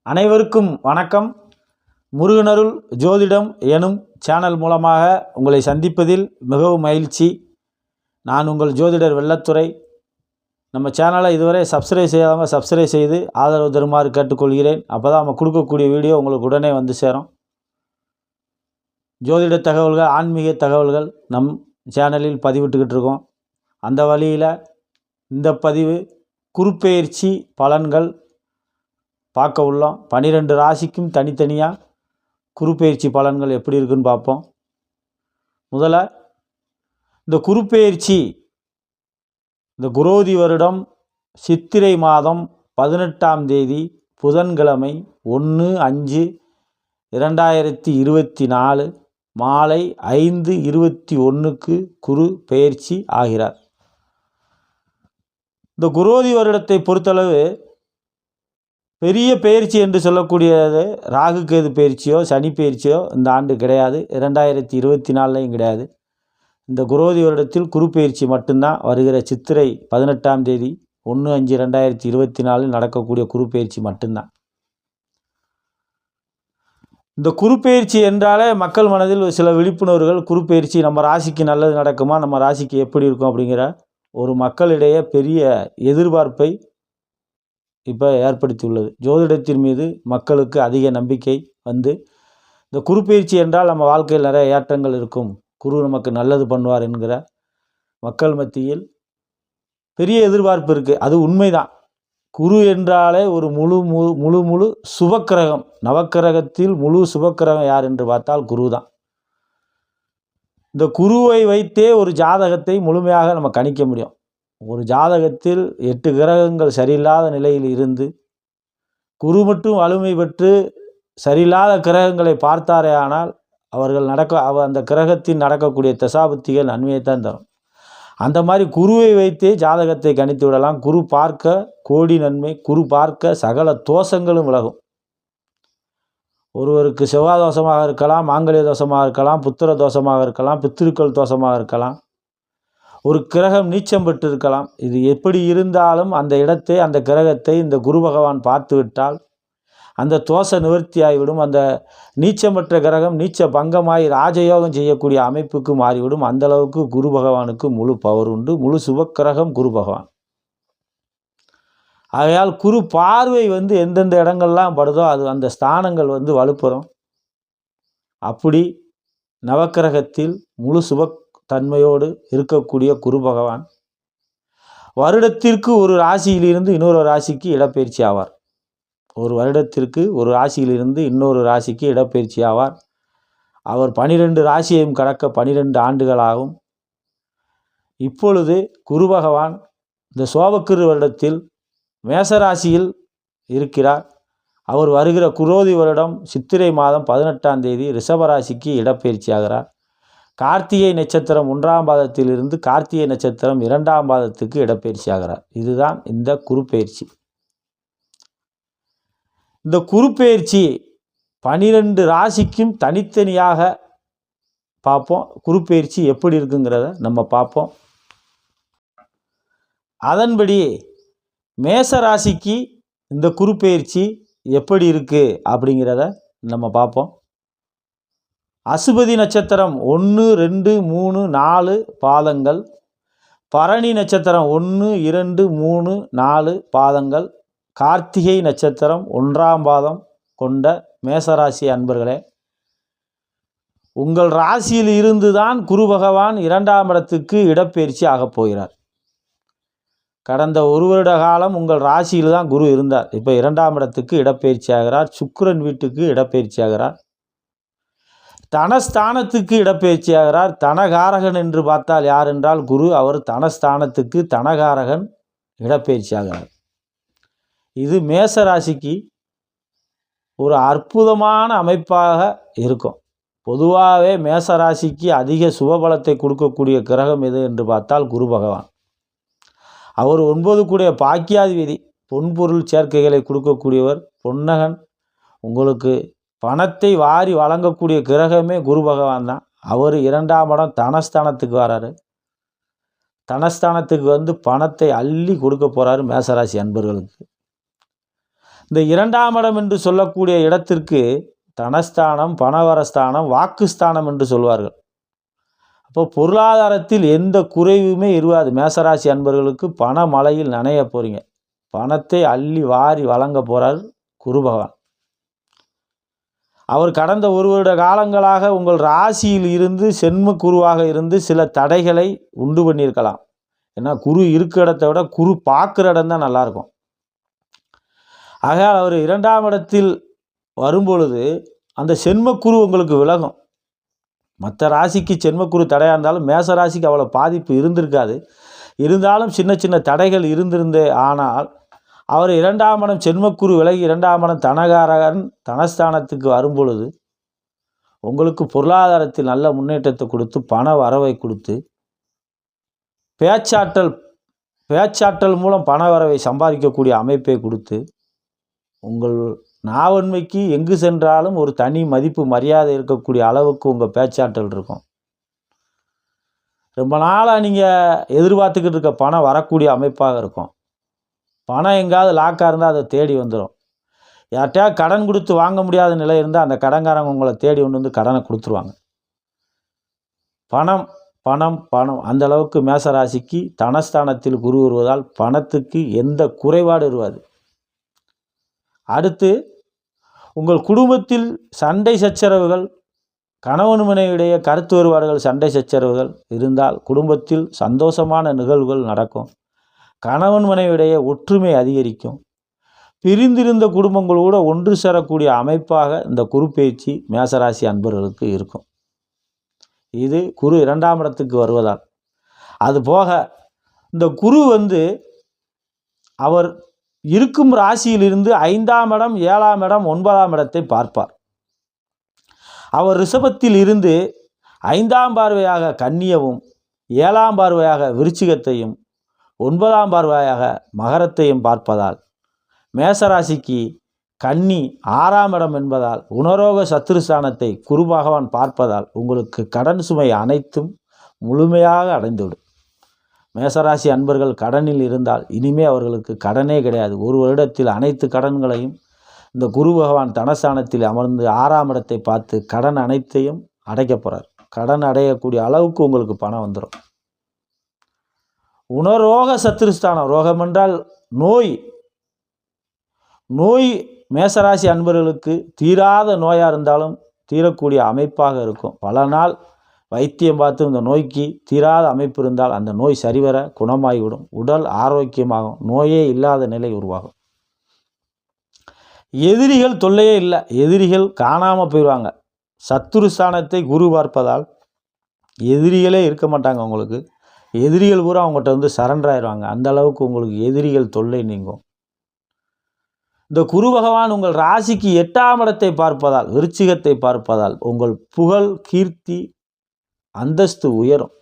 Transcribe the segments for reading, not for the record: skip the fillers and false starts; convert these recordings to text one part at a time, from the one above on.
அனைவருக்கும் வணக்கம். முருகனருள் ஜோதிடம் எனும் சேனல் மூலமாக உங்களை சந்திப்பதில் மிகவும் மகிழ்ச்சி. நான் உங்கள் ஜோதிடர் வெள்ளத்துறை. நம்ம சேனலை இதுவரை சப்ஸ்கிரைப் செய்யாதவங்க சப்ஸ்கிரைப் செய்து ஆதரவு தருமாறு கேட்டுக்கொள்கிறேன். அப்போ தான் நம்ம கொடுக்கக்கூடிய வீடியோ உங்களுக்கு உடனே வந்து சேரும். ஜோதிட தகவல்கள், ஆன்மீக தகவல்கள் நம் சேனலில் பதிவிட்டுக்கிட்டு இருக்கோம். அந்த வழியில் இந்த பதிவு குருப்பெயர்ச்சி பலன்கள் பார்க்க உள்ளோம். 12 ராசிக்கும் தனித்தனியாக குருப்பெயர்ச்சி பலன்கள் எப்படி இருக்குன்னு பார்ப்போம். முதல்ல இந்த குருப்பெயர்ச்சி இந்த குரோதி வருடம் சித்திரை மாதம் 18ஆம் தேதி புதன்கிழமை 1/5/2024 மாலை 5:21 குரு பெயர்ச்சி ஆகிறார். இந்த குரோதி வருடத்தை பொறுத்தளவு பெரிய பயிற்சி என்று சொல்லக்கூடியது ராகு கேது பயிற்சியோ சனி பயிற்சியோ இந்த ஆண்டு கிடையாது. 2024லையும் கிடையாது. இந்த குரோதி வருடத்தில் குரு பயிற்சி மட்டும்தான். வருகிற சித்திரை 18ஆம் தேதி 1/5/2024 நடக்கக்கூடிய குரு பயிற்சி மட்டும்தான். இந்த குரு பயிற்சி என்றாலே மக்கள் மனதில் சில விழிப்புணர்வுகள், குரு பயிற்சி நம்ம ராசிக்கு நல்லது நடக்குமா, நம்ம ராசிக்கு எப்படி இருக்கும் அப்படிங்கிற ஒரு மக்களிடையே பெரிய எதிர்பார்ப்பை இப்போ ஏற்படுத்தியுள்ளது. ஜோதிடத்தின் மீது மக்களுக்கு அதிக நம்பிக்கை வந்து இந்த குரு பயிற்சி என்றால் நம்ம வாழ்க்கையில் நிறைய ஏற்றங்கள் இருக்கும், குரு நமக்கு நல்லது பண்ணுவார் என்கிற மக்கள் மத்தியில் பெரிய எதிர்பார்ப்பு இருக்குது. அது உண்மைதான். குரு என்றாலே ஒரு முழு சுபக்கிரகம். நவக்கிரகத்தில் முழு சுபக்கிரகம் யார் என்று பார்த்தால் குரு தான். இந்த குருவை வைத்தே ஒரு ஜாதகத்தை முழுமையாக நம்ம கணிக்க முடியும். ஒரு ஜாதகத்தில் 8 கிரகங்கள் சரியில்லாத நிலையில் இருந்து குரு மட்டும் வலிமை பெற்று சரியில்லாத கிரகங்களை பார்த்தாரே ஆனால் அந்த கிரகத்தின் நடக்கக்கூடிய தசாபுத்திகள் நன்மையைத்தான் தரும். அந்த மாதிரி குருவை வைத்தே ஜாதகத்தை கணித்து விடலாம். குரு பார்க்க கோடி நன்மை, குரு பார்க்க சகல தோஷங்களும் விலகும். ஒருவருக்கு செவ்வாய் தோஷமாக இருக்கலாம், மாங்கல்ய தோஷமாக இருக்கலாம், புத்திர தோஷமாக இருக்கலாம், பித்திருக்கள் தோஷமாக இருக்கலாம், ஒரு கிரகம் நீச்சம் பெற்று இருக்கலாம். இது எப்படி இருந்தாலும் அந்த இடத்தை, அந்த கிரகத்தை இந்த குரு பகவான் பார்த்து விட்டால் அந்த தோஷ நிவர்த்தி ஆகிவிடும். அந்த நீச்சம் பெற்ற கிரகம் நீச்ச பங்கமாய் ராஜயோகம் செய்யக்கூடிய அமைப்புக்கு மாறிவிடும். அந்தளவுக்கு குரு பகவானுக்கு முழு பவர் உண்டு. முழு சுபக்கிரகம் குரு பகவான். ஆகையால் குரு பார்வை எந்தெந்த இடங்கள்லாம் படுதோ அது அந்த ஸ்தானங்கள் வலுப்பெறும். அப்படி நவக்கிரகத்தில் முழு சுப தன்மையோடு இருக்கக்கூடிய குரு பகவான் வருடத்திற்கு ஒரு ராசியிலிருந்து இன்னொரு ராசிக்கு இடப்பெயர்ச்சி ஆவார். ஒரு வருடத்திற்கு ஒரு ராசியிலிருந்து இன்னொரு ராசிக்கு இடப்பெயர்ச்சி ஆவார். அவர் 12 ராசியையும் கடக்க 12 ஆண்டுகளாகும். இப்பொழுது குரு பகவான் இந்த சோபக்கிரு வருடத்தில் மேசராசியில் இருக்கிறார். அவர் வருகிற குரோதி வருடம் சித்திரை மாதம் 18ஆம் தேதி ரிஷபராசிக்கு இடப்பெயர்ச்சி ஆகிறார். கார்த்திகை நட்சத்திரம் 1ஆம் பாதத்திலிருந்து கார்த்திகை நட்சத்திரம் 2ஆம் பாதத்துக்கு இடப்பெயர்ச்சி ஆகிறார். இதுதான் இந்த குரு பயிற்சி. இந்த குரு பயிற்சி 12 ராசிக்கும் தனித்தனியாக பார்ப்போம். குரு பயிற்சி எப்படி இருக்குங்கிறத நம்ம பார்ப்போம். அதன்படி மேச ராசிக்கு இந்த குரு பயிற்சி எப்படி இருக்குது அப்படிங்கிறத நம்ம பார்ப்போம். அசுபதி நட்சத்திரம் 1, 2, 3, 4 பாதங்கள், பரணி நட்சத்திரம் 1, 2, 3, 4 பாதங்கள், கார்த்திகை நட்சத்திரம் 1ஆம் பாதம் கொண்ட மேசராசி அன்பர்களே, உங்கள் ராசியில் இருந்து தான் குரு பகவான் 2ஆம் இடத்துக்கு இடப்பெயர்ச்சி ஆகப் போகிறார். கடந்த ஒரு வருட காலம் உங்கள் ராசியில் தான் குரு இருந்தார். இப்போ 2ஆம் இடத்துக்கு இடப்பெயர்ச்சி ஆகிறார். சுக்கிரன் வீட்டுக்கு இடப்பெயர்ச்சி ஆகிறார். தனஸ்தானத்துக்கு இடப்பெயர்ச்சி ஆகிறார். தனகாரகன் என்று பார்த்தால் யார் என்றால் குரு. அவர் தனஸ்தானத்துக்கு தனகாரகன் இடப்பெயர்ச்சி ஆகிறார். இது மேசராசிக்கு ஒரு அற்புதமான அமைப்பாக இருக்கும். பொதுவாகவே மேசராசிக்கு அதிக சுபபலத்தை கொடுக்கக்கூடிய கிரகம் எது என்று பார்த்தால் குரு பகவான். அவர் 9 கூடிய பாக்கியாதிபதி, பொன்பொருள் சேர்க்கைகளை கொடுக்கக்கூடியவர், பொன்னகன். உங்களுக்கு பணத்தை வாரி வழங்கக்கூடிய கிரகமே குரு பகவான் தான். அவர் 2ஆம் இடம் தனஸ்தானத்துக்கு வராரு. தனஸ்தானத்துக்கு பணத்தை அள்ளி கொடுக்க போகிறாரு மேசராசி அன்பர்களுக்கு. இந்த 2ஆம் இடம் என்று சொல்லக்கூடிய இடத்திற்கு தனஸ்தானம், பணவரஸ்தானம், வாக்குஸ்தானம் என்று சொல்வார்கள். அப்போ பொருளாதாரத்தில் எந்த குறைவுமே இருக்காது. மேசராசி அன்பர்களுக்கு பண மழையில் நனைய போறீங்க. பணத்தை அள்ளி வாரி வழங்க போறார் குரு பகவான். அவர் கடந்த 1 வருட காலங்களாக உங்கள் ராசியில் இருந்து சென்ம குருவாக இருந்து சில தடைகளை உண்டு பண்ணியிருக்கலாம். ஏன்னா குரு இருக்கிற இடத்த விட குரு பார்க்குற இடம் தான் நல்லாயிருக்கும். ஆக அவர் 2ஆம் இடத்தில் வரும்பொழுது அந்த சென்மக்குரு உங்களுக்கு விலகும். மற்ற ராசிக்கு சென்மக்குரு தடையாக இருந்தாலும் மேச ராசிக்கு அவ்வளோ பாதிப்பு இருந்திருக்காது. இருந்தாலும் சின்ன சின்ன தடைகள் இருந்திருந்தே. ஆனால் அவர் 2ஆம் இடம் சென்மக்குரு விலகி 2ஆம் இடம் தனகாரகன் தனஸ்தானத்துக்கு வரும்பொழுது உங்களுக்கு பொருளாதாரத்தில் நல்ல முன்னேற்றத்தை கொடுத்து பண வரவை கொடுத்து பேச்சாற்றல் மூலம் பண வரவை சம்பாதிக்கக்கூடிய அமைப்பை கொடுத்து உங்கள் நாவன்மைக்கு எங்கு சென்றாலும் ஒரு தனி மதிப்பு மரியாதை இருக்கக்கூடிய அளவுக்கு உங்கள் பேச்சாற்றல் இருக்கும். ரொம்ப நாளாக நீங்கள் எதிர்பார்த்துக்கிட்டு இருக்க பணம் வரக்கூடிய அமைப்பாக இருக்கும். பணம் எங்காவது லாக்காக இருந்தால் அதை தேடி வந்துடும். யார்கிட்டயா கடன் கொடுத்து வாங்க முடியாத நிலை இருந்தால் அந்த கடன்காரங்க உங்களை தேடி கொண்டு வந்து கடனை கொடுத்துருவாங்க. பணம் பணம் பணம் அந்த அளவுக்கு மேசராசிக்கு தனஸ்தானத்தில் குரு வருவதால் பணத்துக்கு எந்த குறைபாடு இருக்காது. அடுத்து உங்கள் குடும்பத்தில் சண்டை சச்சரவுகள், கணவன் மனைவியுடைய கருத்து வேறுபாடுகள், சண்டை சச்சரவுகள் இருந்தால் குடும்பத்தில் சந்தோஷமான நிகழ்வுகள் நடக்கும். கணவன் மனைவியுடைய ஒற்றுமை அதிகரிக்கும். பிரிந்திருந்த குடும்பங்களோடு ஒன்று சேரக்கூடிய அமைப்பாக இந்த குரு பயிற்சி மேசராசி அன்பர்களுக்கு இருக்கும். இது குரு 2ஆம் இடத்துக்கு வருவதால். அதுபோக இந்த குரு அவர் இருக்கும் ராசியிலிருந்து 5ஆம் இடம், 7ஆம் இடம், 9ஆம் இடத்தை பார்ப்பார். அவர் ரிஷபத்தில் இருந்து 5ஆம் பார்வையாக கன்னியவும், 7ஆம் பார்வையாக விருச்சிகத்தையும், 9ஆம் பார்வையாக மகரத்தையும் பார்ப்பதால் மேசராசிக்கு கன்னி 6ஆம் இடம் என்பதால் உணரோக சத்துருஸ்தானத்தை குரு பகவான் பார்ப்பதால் உங்களுக்கு கடன் சுமை அனைத்தும் முழுமையாக அடைந்துவிடும். மேசராசி அன்பர்கள் கடனில் இருந்தால் இனிமே அவர்களுக்கு கடனே கிடையாது. 1 வருடத்தில் அனைத்து கடன்களையும் இந்த குரு பகவான் தனஸ்தானத்தில் அமர்ந்து 6ஆம் இடத்தை பார்த்து கடன் அனைத்தையும் அடைக்க போகிறார். கடன் அடையக்கூடிய அளவுக்கு உங்களுக்கு பணம் வந்துடும். உணரோக சத்துருஸ்தானம், ரோகம் என்றால் நோய். மேசராசி அன்பர்களுக்கு தீராத நோயாக இருந்தாலும் தீரக்கூடிய அமைப்பாக இருக்கும். பல நாள் வைத்தியம் பார்த்து இந்த நோய்க்கு தீராத அமைப்பு இருந்தால் அந்த நோய் சரிவர குணமாகிவிடும். உடல் ஆரோக்கியமாகும். நோயே இல்லாத நிலை உருவாகும். எதிரிகள் தொல்லையே இல்லை. எதிரிகள் காணாமல் போயிடுவாங்க. சத்துருஸ்தானத்தை குரு பார்ப்பதால் எதிரிகளே இருக்க மாட்டாங்க. உங்களுக்கு எதிரிகள் பூரா அவங்ககிட்ட சரண்டர் ஆயிடுவாங்க. அந்த அளவுக்கு உங்களுக்கு எதிரிகள் தொல்லை நீங்கும். இந்த குரு பகவான் உங்கள் ராசிக்கு 8ஆம் இடத்தை பார்ப்பதால், விருச்சிகத்தை பார்ப்பதால் உங்கள் புகழ், கீர்த்தி, அந்தஸ்து உயரும்.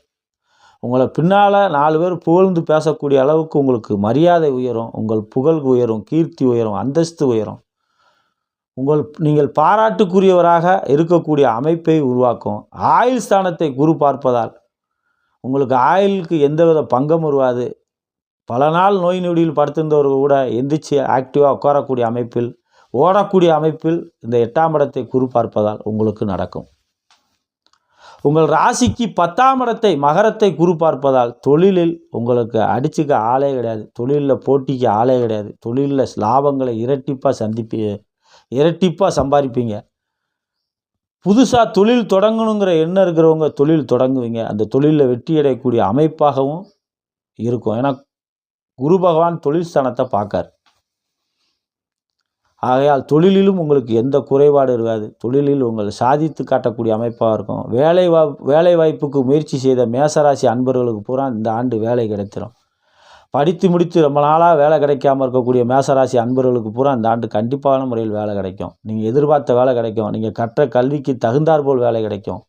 உங்களை பின்னால் 4 பேர் புகழ்ந்து பேசக்கூடிய அளவுக்கு உங்களுக்கு மரியாதை உயரும். உங்கள் புகழ் உயரும், கீர்த்தி உயரும், அந்தஸ்து உயரும். நீங்கள் பாராட்டுக்குரியவராக இருக்கக்கூடிய அமைப்பை உருவாக்கும். ஆயுள் ஸ்தானத்தை குரு பார்ப்பதால் உங்களுக்கு ஆயுளுக்கு எந்தவித பங்கம் வருவாது. பல நாள் நோய் நொடியில் படுத்திருந்தவர்கள் கூட எந்திரிச்சு ஆக்டிவாக உட்காரக்கூடிய அமைப்பில், ஓடக்கூடிய அமைப்பில் இந்த 8ஆம் இடத்தை குரு பார்ப்பதால் உங்களுக்கு நடக்கும். உங்கள் ராசிக்கு 10ஆம் இடத்தை மகரத்தை குரு பார்ப்பதால் தொழிலில் உங்களுக்கு அடிச்சுக்க ஆளே கிடையாது. தொழிலில் போட்டிக்கு ஆளே கிடையாது. தொழிலில் லாபங்களை இரட்டிப்பாக சம்பாதிப்பீங்க. புதுசாக தொழில் தொடங்கணுங்கிற எண்ணம் இருக்கிறவங்க தொழில் தொடங்குவீங்க. அந்த தொழிலில் வெற்றி அடையக்கூடிய அமைப்பாகவும் இருக்கும். ஏன்னா குரு பகவான் தொழில் ஸ்தானத்தை பார்க்கார். ஆகையால் தொழிலிலும் உங்களுக்கு எந்த குறைபாடு இருக்காது. தொழிலில் உங்களை சாதித்து காட்டக்கூடிய அமைப்பாக இருக்கும். வேலை வாய்ப்புக்கு முயற்சி செய்த மேசராசி அன்பர்களுக்கு பூரா இந்த ஆண்டு வேலை கிடைத்திடும். படித்து முடித்து ரொம்ப நாளாக வேலை கிடைக்காமல் இருக்கக்கூடிய மேசராசி அன்பர்களுக்கு பூரா இந்த ஆண்டு கண்டிப்பான முறையில் வேலை கிடைக்கும். நீங்கள் எதிர்பார்த்த வேலை கிடைக்கும். நீங்கள் கற்ற கல்விக்கு தகுந்தாற்போல் வேலை கிடைக்கும்.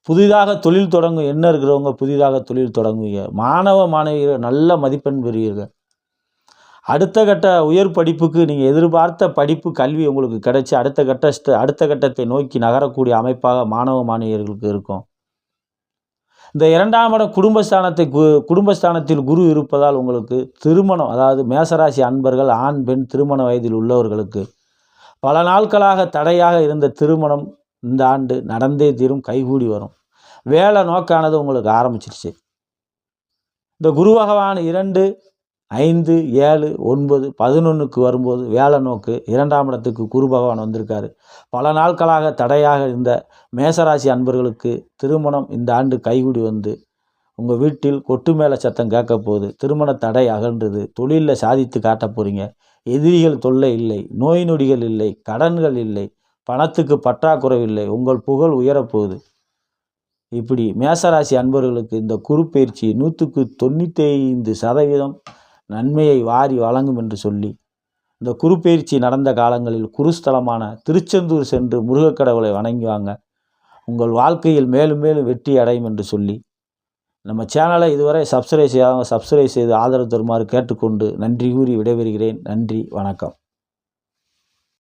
புதிதாக தொழில் தொடங்கும் என்ன இருக்கிறவங்க புதிதாக தொழில் தொடங்குவீங்க. மாணவியர் நல்ல மதிப்பெண் பெறுவீர்கள். அடுத்த கட்ட உயர் படிப்புக்கு நீங்கள் எதிர்பார்த்த படிப்பு கல்வி உங்களுக்கு கிடைச்சி அடுத்த கட்டத்தை நோக்கி நகரக்கூடிய அமைப்பாக மாணவியர்களுக்கு இருக்கும். இந்த 2ஆம் இடம் குடும்பஸ்தானத்தில் குரு இருப்பதால் உங்களுக்கு திருமணம், அதாவது மேசராசி அன்பர்கள் ஆண் பெண் திருமண வயதில் உள்ளவர்களுக்கு பல நாட்களாக தடையாக இருந்த திருமணம் இந்த ஆண்டு நடந்தே தீரும், கைகூடி வரும். வேலை நோக்கானது உங்களுக்கு ஆரம்பிச்சிருச்சு. இந்த குரு பகவான் 2, 5, 7, 9, 11க்கு வரும்போது வேலை நோக்கு 2ஆம் இடத்துக்கு குரு பகவான் வந்திருக்காரு. பல நாட்களாக தடையாக இருந்த மேசராசி அன்பர்களுக்கு திருமணம் இந்த ஆண்டு கைகூடி வந்து உங்கள் வீட்டில் கொட்டு மேலே சத்தம் கேட்க போகுது. திருமண தடை அகன்றது. தொழிலில் சாதித்து காட்ட போகிறீங்க. எதிரிகள் தொல்லை இல்லை, நோய் நொடிகள் இல்லை, கடன்கள் இல்லை, பணத்துக்கு பற்றாக்குறை இல்லை, உங்கள் புகழ் உயரப்போகுது. இப்படி மேசராசி அன்பர்களுக்கு இந்த குரு பயிற்சி 195% நன்மையை வாரி வழங்கும் என்று சொல்லி, இந்த குரு பயிற்சி நடந்த காலங்களில் குருஸ்தலமான திருச்செந்தூர் சென்று முருகக்கடவுளை வணங்கி வாங்க, உங்கள் வாழ்க்கையில் மேலும் மேலும் வெற்றி அடையும் என்று சொல்லி, நம்ம சேனலை இதுவரை சப்ஸ்கிரைப் செய்யாதவங்க சப்ஸ்கிரைப் செய்து ஆதரவு தருமாறு கேட்டுக்கொண்டு நன்றி கூறி விடைபெறுகிறேன். நன்றி, வணக்கம்.